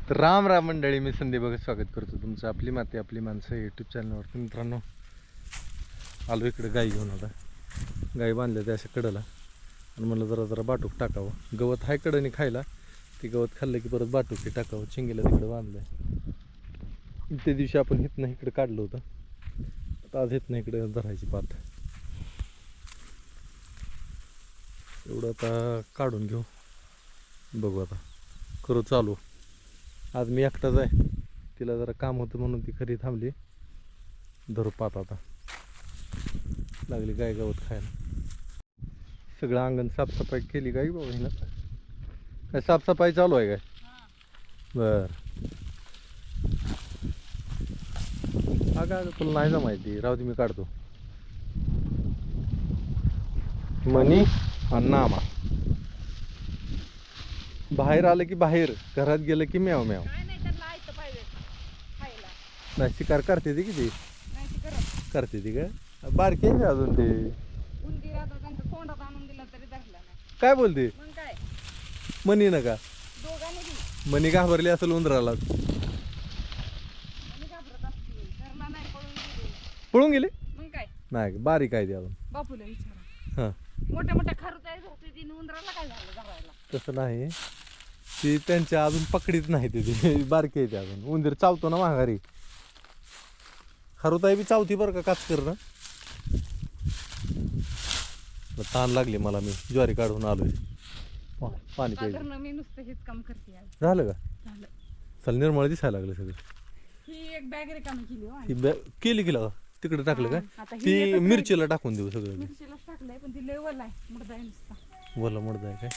तर राम राम मंडळी, मी संदीप बघा स्वागत करतो तुमचं आपली माती आपली माणसं यूट्यूब चॅनलवरती. मित्रांनो, आलो इकडे गाई घेऊन. आता गाई बांधल्या त्या अशा कडला आणि म्हणलं जरा बाटूक टाकावं. गवत हाय कडनी खायला, ते गवत खाल्लं की परत बाटूक टाकावं. चिंगीला तिकडे बांधलंय. त्या दिवशी आपण इथनं इकडे काढलं होतं, आता आज इथनं इकडे धरायची पात. एवढं आता काढून घेऊ, बघू आता करू चालू. आज मी एकटाच आहे, तिला जरा काम होतं म्हणून ती खरी थांबली. धरू पात आता, लागली गाय गवत खायला. सगळं अंगण साफसफाई केली गाई बाबा हिनं. काय साफसफाई चालू आहे काय? बर. अगं तुला नाही ना माहिती, राहू दे मी काढतो. मनी आणि नामा बाहेर आलं की बाहेर, घरात गेलं की म्याव म्याव. नाही शिकार करते ती किती करते ती काय? बारकी आहे अजून ते. काय बोलते मनी ना का? मनी घाबरली असेल उंदराला. पळून गेले नाही, बारीक आहे ती अजून. हा मोठ्या मोठ्या उंदराला काय झालं धरायला? तसं नाही, ती त्यांच्या अजून पकडीत नाही ती बारकी आहे ती अजून. उंदीर चावतो ना माघारी. खरुताई बी चावती बरं का, काच कर ना. ताण लागली मला, मी ज्वारी काढून आलोय. पाणी प्यायचं मी नुसतं हेच काम करते आज. झालं का? झालं. चल, निर्मळ दिसायला लागलं सगळं. ही एक बॅग रिकामी केली हो. ही केली की लागा तिकडे टाकलं आता का? ही ती एकच मिरचीला टाकून देऊ सगळं. मिरचीलाच टाकलंय, पण ती लेवल आहे मुडदा आहे नुसता. बोला मुडदा आहे काय?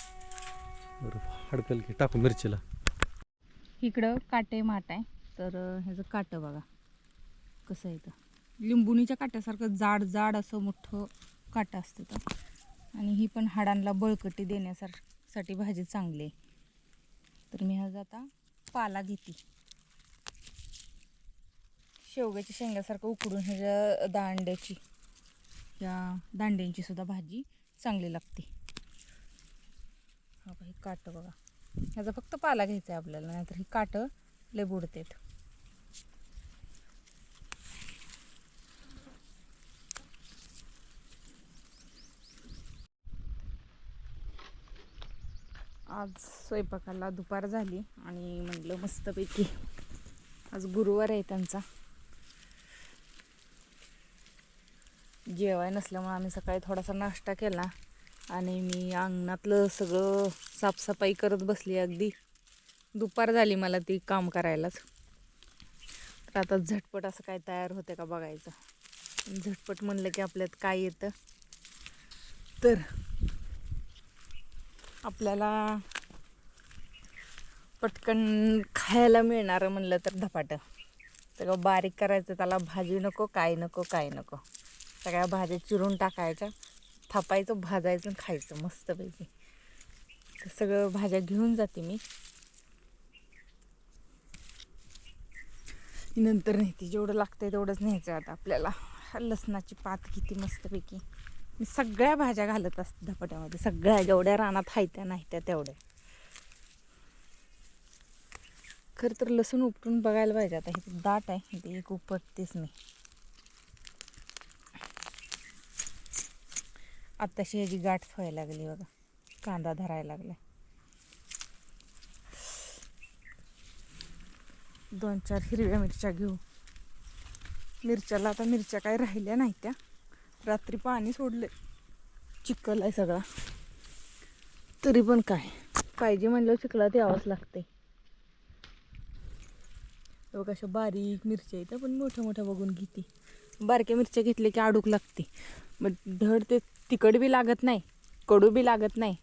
बरं, हडकल की टाकू मिरचीला. इकडं काटे माठ आहे, तर ह्याचं काटं बघा कसं आहे. तर लिंबुणीच्या काट्यासारखं जाड जाड असं मोठं काटं असतं तर. आणि ही पण हाडांना बळकटी देण्यासाठी भाजी चांगली आहे. तर मी ह्याचा आता पाला घेते. शेवग्याच्या शेंगासारखं उकडून ह्याच्या दांड्यांची सुद्धा भाजी चांगली लागते. हा हे काटं बघा, ह्याचा फक्त पाला घ्यायचा आहे आपल्याला, नाहीतर ही काटं लय बुडतेत. आज स्वयंपाकाला दुपार झाली आणि म्हटलं मस्तपैकी आज गुरुवार आहे त्यांचा. जेवाय नसल्यामुळे आम्ही सकाळी थोडासा नाश्ता केला आणि मी अंगणातलं सगळं साफसफाई करत बसली. अगदी दुपार झाली मला ती काम करायलाच. तर आता झटपट असं काय तयार होते का बघायचं. झटपट म्हणलं की आपल्यात काय येतं, तर आपल्याला पटकन खायला मिळणारं म्हणलं तर धपाटं. सगळं बारीक करायचं, त्याला भाजी नको काय नको काय नको. सगळ्या भाज्या चिरून टाकायच्या, थापायचं, भाजायचं, खायचं मस्तपैकी. तर सगळं भाज्या घेऊन जाते मी, नंतर नेते. जेवढं लागतंय तेवढंच न्यायचं आता आपल्याला. लसणाची पात किती मस्तपैकी मी सगळ्या भाज्या घालत असते धपाट्यामध्ये. सगळ्या जेवढ्या रानात हायत्या नाही त्या तेवढ्या. खरं तर लसूण उपटून बघायला पाहिजे. आता हे दाट आहे, ते एक उपटतेच मी. आत्ताशी ह्याची गाठ व्हायला लागली बघा, कांदा धरायला लागला. 2-4 हिरव्या मिरच्या घेऊ. मिरच्याला आता मिरच्या काय राहिल्या नाही त्या, रात्री पाणी सोडले, चिखल आहे सगळा. तरी पण काय पाहिजे म्हणलं चिखलात यावंच लागते. बघा अशा बारीक मिरच्या आहेत, पण मोठ्या मोठ्या बघून घेते. बारक्या मिरच्या घेतल्या की आडूक लागते. मग धड ते तिखट बी लागत नाही, कडू बी लागत नाही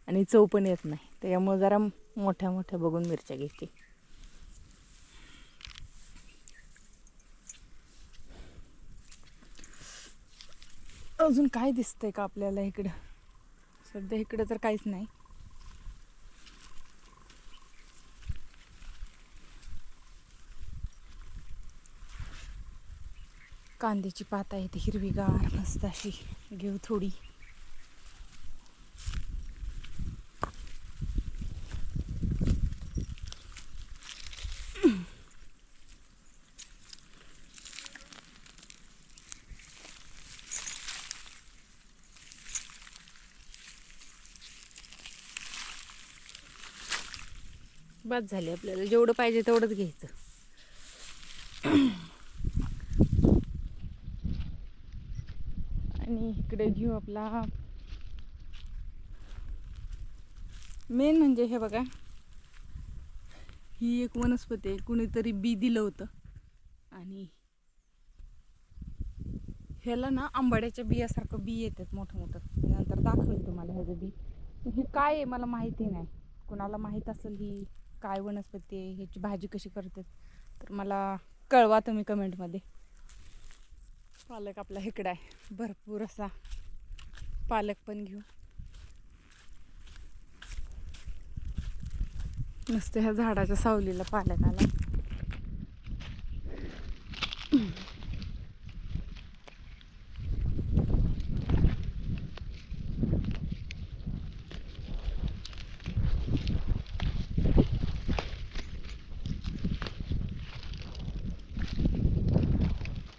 आणि चव पण येत नाही. त्याच्यामुळे जरा मोठ्या मोठ्या बघून मिरच्या घेते. अजून काय दिसतंय का आपल्याला इकडं? सध्या इकडं तर काहीच नाही. कांद्याची पात आहे ती हिरवीगार मस्त अशी घेऊ थोडी. बाद झाली. आपल्याला जेवढं पाहिजे तेवढंच घ्यायचं. आणि इकडे घेऊ आपला मेन म्हणजे हे बघा, ही एक वनस्पती आहे. कुणीतरी बी दिलं होतं आणि ह्याला ना आंबाड्याच्या बियासारखं बी येतात मोठं मोठं. नंतर दाखवेल तुम्हाला ह्याचं बी. हे काय आहे मला माहिती नाही. कुणाला माहीत असेल ही काय वनस्पती आहे, ह्याची भाजी कशी करतात तर मला कळवा तुम्ही कमेंटमध्ये. पालक आपला इकडं आहे, भरपूर असा पालक पण घेऊ. मस्त ह्या झाडाच्या सावलीला पालक आला.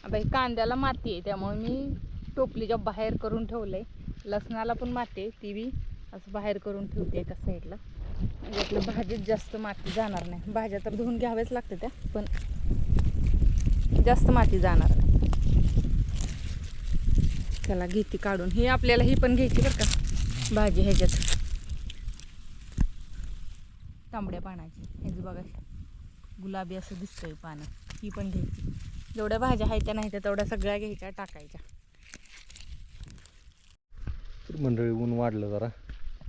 आता ही कांद्याला माती आहे त्यामुळे मी टोपलीच्या बाहेर करून ठेवलंय. लसणाला पण माती आहे, ती बी असं बाहेर करून ठेवते एका साईडला. म्हणजे आपल्या भाजीत जास्त माती जाणार नाही. भाज्या तर धुवून घ्याव्याच लागतं त्या, पण जास्त माती जाणार नाही. त्याला घेती काढून. ही आपल्याला ही पण घ्यायची बरं का भाजी, ह्याच्यात तांबड्या पानाची. ह्याचं बघा गुलाबी असं दिसतंय पानं, ही पण घ्यायची. जेवढ्या भाज्या आहेत त्या नाही त्या तेवढ्या सगळ्या घ्यायच्या, टाकायच्या. तर मंडळी ऊन वाढलं जरा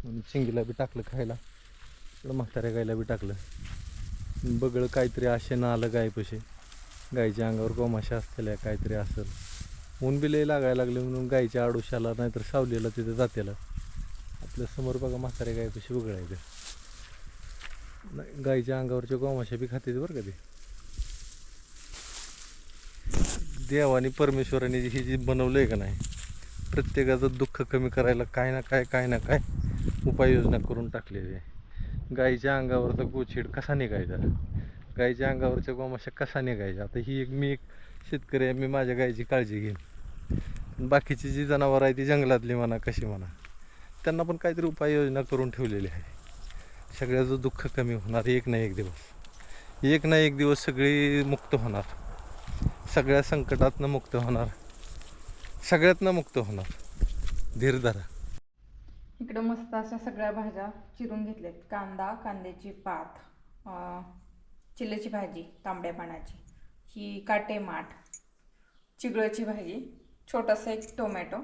म्हणून चिंगीला बी टाकलं खायला, इकडं म्हाताऱ्या गायला बी टाकलं. बगळं काहीतरी आशेनं आलं गायपाशी. गायच्या अंगावर गोमाशा असलेल्या काहीतरी असेल. ऊन बी लय लागायला लागले म्हणून गायच्या आडोशाला नाहीतर सावलीला तिथे जातेला. आपल्या समोर बघा म्हाताऱ्या गायपाशी बगळायचं. गायच्या अंगावरच्या गोमाशा बी खाते बरं का ते. देवाने परमेश्वराने ही जी बनवलं आहे का नाही, प्रत्येकाचं दुःख कमी करायला काय ना काय उपाययोजना करून टाकलेली आहे. गाईच्या अंगावरचा गोछीड कसा निघायचा, गाईच्या अंगावरच्या गोमाशा कसा निघायचा. आता ही मी एक शेतकरी आहे, मी माझ्या गायीची काळजी घेईन. बाकीची जी जनावरं आहे ती जंगलातली म्हणा कशी म्हणा, त्यांना पण काहीतरी उपाययोजना करून ठेवलेली आहे. सगळ्याचं दुःख कमी होणार एक ना एक दिवस. एक ना एक दिवस सगळी मुक्त होणार, सगळ्या संकटातनं मुक्त होणार, सगळ्यातनं मुक्त होणार. धीर धरा. इकडं मस्त अशा सगळ्या भाज्या चिरून घेतल्यात. कांदा, कांद्याची पात, चिल्याची भाजी तांबड्या पानाची, ही काटेमाठ, चिगळाची भाजी, छोटासा एक टोमॅटो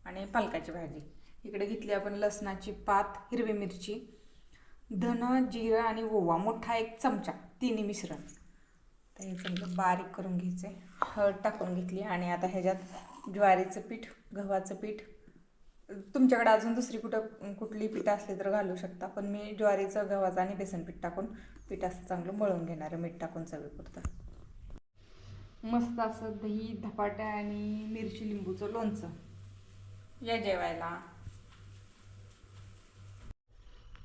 आणि पालकाची भाजी. इकडे घेतली आपण लसणाची पात, हिरवी मिरची, धन, जिरं आणि ओवा मोठा एक चमचा, तिन्ही मिश्रण. तर हे चांगलं बारीक करून घ्यायचं आहे. हळद टाकून घेतली आणि आता ह्याच्यात ज्वारीचं पीठ, गव्हाचं पीठ, तुमच्याकडे अजून दुसरी कुठली पीठ असली तर घालू शकता, पण मी ज्वारीचं, गव्हाचं आणि बेसन पीठ टाकून पीठ असं चांगलं मळून घेणार आहे, मीठ टाकून चवीपुरतं. मस्त असं दही, धपाटा आणि मिरची लिंबूचं लोणचं. या जेवायला.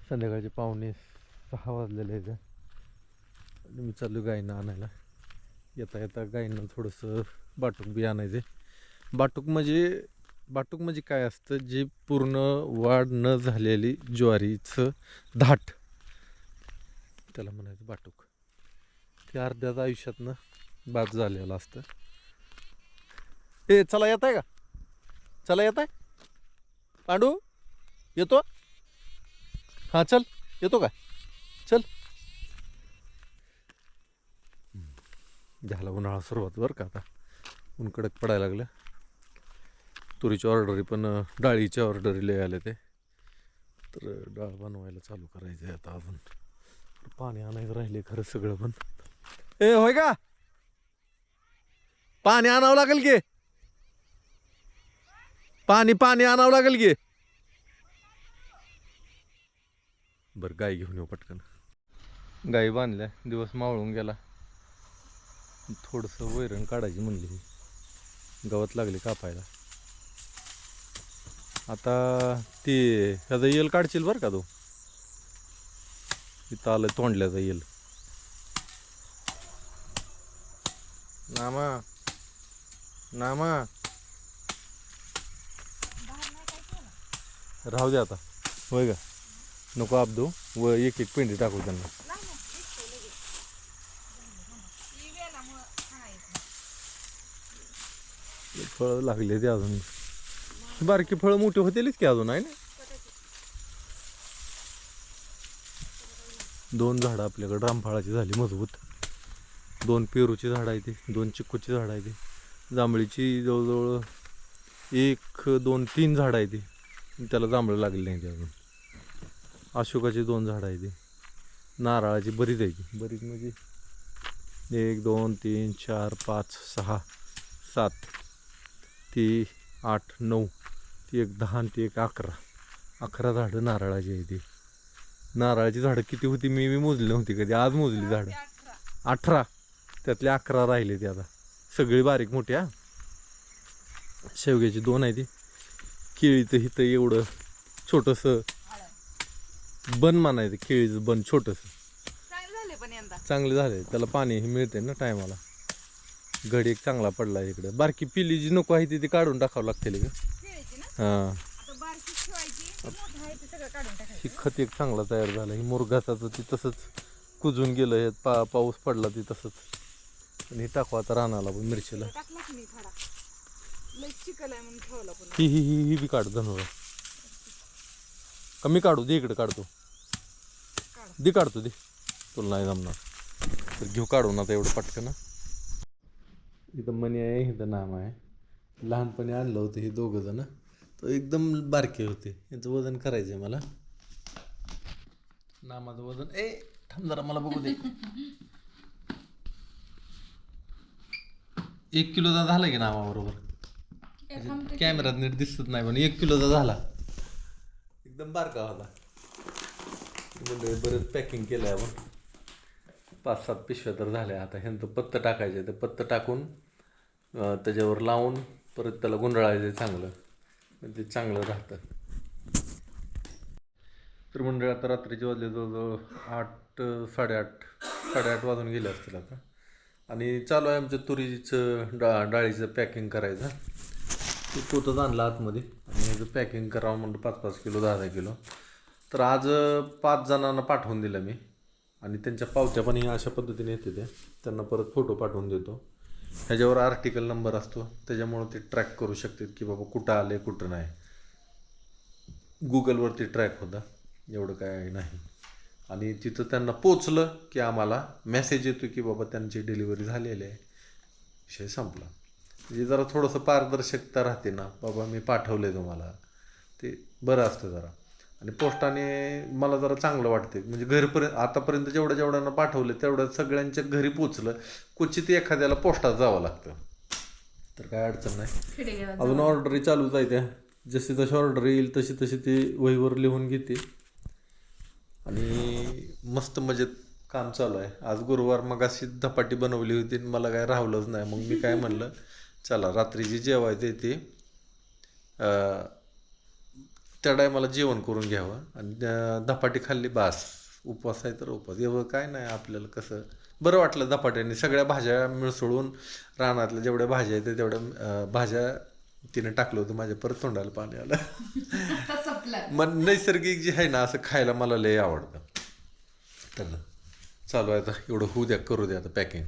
संध्याकाळचे 5:45 वाजलेले आहेत आणि मी चाललो गायींना आणायला. येता येता गायींना थोडंसं बाटूक बी आणायचे. बाटूक म्हणजे काय असतं, जे पूर्ण वाढ न झालेली ज्वारीचं धाट, त्याला म्हणायचं बाटूक. ते अर्ध्याच आयुष्यातनं बाद झालेलं असतं. चला येत आहे का, चला येत आहे पांडू, येतो हां, चल येतो का, चल. झाला उन्हाळा सुरुवात बरं का. आता ऊन कडक पडायला लागलं. तुरीची ऑर्डरी पण, डाळीच्या ऑर्डरी लय आले ते, तर डाळ बनवायला चालू करायचं आहे आता. अजून पाणी आणायचं राहिले खरं सगळं. पण होय का, पाणी आणावं लागेल की, पाणी आणावं लागेल की. बरं गाय घेऊन येऊ पटकन. गाई बांधल्या, दिवस मावळून गेला. थोडंसं वैरण काढायची म्हणली, गवत लागली कापायला. आता ती ह्याचा येल काढशील बरं का तू. इथं आलं तोंडल्याचा येल. नामा राहू दे आता, होय का, नको आपदू व एक पेंडी टाकू त्यांना. फळं लागले ते अजून. बारकी फळं मोठी होतीलच की अजून आहे ना. 2 झाडं आपल्याकडे रामफळाची झाली मजबूत. 2 पेरूची झाडं आहे ती, 2 चिक्कूची झाडं आहे ती, जांभळीची जवळजवळ 1 2 3 झाडं आहे ती, त्याला जांभळं लागली नाही ती अजून. अशोकाची 2 झाडं आहे ती, नारळाची बरीच आहे ती, बरीच म्हणजे 1 2 3 4 5 6 7 ती 8 9 ती 1 10 आणि ती 1 11 झाडं नारळाची आहे ती. नारळाची झाडं किती होती मी मोजली नव्हती कधी, आज मोजली झाडं. 18 त्यातले 11 राहिले ते आता, सगळी बारीक मोठी. हा शेवग्याची 2 आहे ती. केळीचं हिथं एवढं छोटंसं बन म्हणायचं, केळीचं बन छोटंसं चांगले झाले. त्याला पाणी हे मिळते ना टायमाला. घडी एक चांगला पडला इकडं. बारकी पिली जी नको आहे ती काढून टाकावं लागते का. हां ही खत एक चांगला तयार झाला. ही मुरघाचा ती तसंच कुजून गेलं. हे पाऊस पडला ती तसंच. आणि हे टाकू आता रानाला पण मिरचीला. ही ही ही ही बी काढ धनुरा. कमी काढू दे, इकडे काढतो दे, काढतो दे, तुला नाही जमणार तर घेऊ काढून आता एवढं पटकन. इथं मनी आहे, इथं नाम आहे. लहानपणी आणलं होतं हे 2 जण, तर एकदम बारके होते. यांचं वजन करायचं आहे मला. नामाचं वजन थांब जरा मला बघू दे. 1 किलोचा झाला की नामाबरोबर. कॅमेरात नीट दिसत नाही पण 1 किलोचा झाला. एकदम बारका होता. म्हणजे बरेच पॅकिंग केलं आहे आपण. 5-7 पिशव्या तर झाल्या. आता ह्यांचं पत्तं टाकायचं आहे. ते पत्तं टाकून त्याच्यावर लावून परत त्याला गुंडाळायचं चांगलं, ते चांगलं राहतं. तर मंडळी आता रात्रीचे वाजले जवळजवळ 8 साडेआठ वाजून गेले असतील आता. आणि चालू आहे आमचं तुरीचं डाळीचं पॅकिंग करायचं. ते पोतच आणलं आतमध्ये आणि ह्याचं पॅकिंग करावं म्हणलं 5-5 किलो 10-10 किलो. तर आज 5 जणांना पाठवून दिलं मी. आणि त्यांच्या पावत्या पण अशा पद्धतीने येते ते. त्यांना परत फोटो पाठवून देतो. ह्याच्यावर आर्टिकल नंबर असतो, त्याच्यामुळं ते ट्रॅक करू शकतात की बाबा कुठं आले कुठं नाही. गुगलवरती ट्रॅक होता, एवढं काय नाही. आणि तिथं त्यांना पोचलं की आम्हाला मेसेज येतो की बाबा त्यांची डिलिव्हरी झालेली आहे. विषय संपला. म्हणजे जरा थोडंसं पारदर्शकता राहते ना, बाबा मी पाठवलं आहे तुम्हाला, ते बरं असतं जरा. आणि पोस्टाने मला जरा चांगलं वाटते. म्हणजे घरपर्यंत आतापर्यंत जेवढ्यांना पाठवलं तेवढं सगळ्यांच्या घरी पोचलं. क्वचित एखाद्याला पोस्टात जावं लागतं, तर काय अडचण नाही. अजून ऑर्डरी चालूच आहे त्या. जशी जशी ऑर्डर येईल तशी तशी ती वहीवर लिहून घेते. आणि मस्त मजेत काम चालू आहे. आज गुरुवार, मग अशी धपाटी बनवली होती, मला काय राहवलंच नाही. मग मी काय म्हणलं, चला रात्रीची जेवायचं ते त्या टायमाला जेवण करून घ्यावं. आणि धपाटी खाल्ली बास. उपवास आहे तर उपवास, एवढं काय नाही. आपल्याला कसं बरं वाटलं धपाट्याने. सगळ्या भाज्या मिसळून रानातल्या जेवढ्या भाज्या आहेत तेवढ्या भाज्या तिने टाकलं होतं. माझ्या परत तोंडाला पाणी आलं. मग नैसर्गिक जे आहे ना असं खायला मला लय आवडतं. तर चालू आहे आता, एवढं होऊ द्या, करू द्या आता पॅकिंग.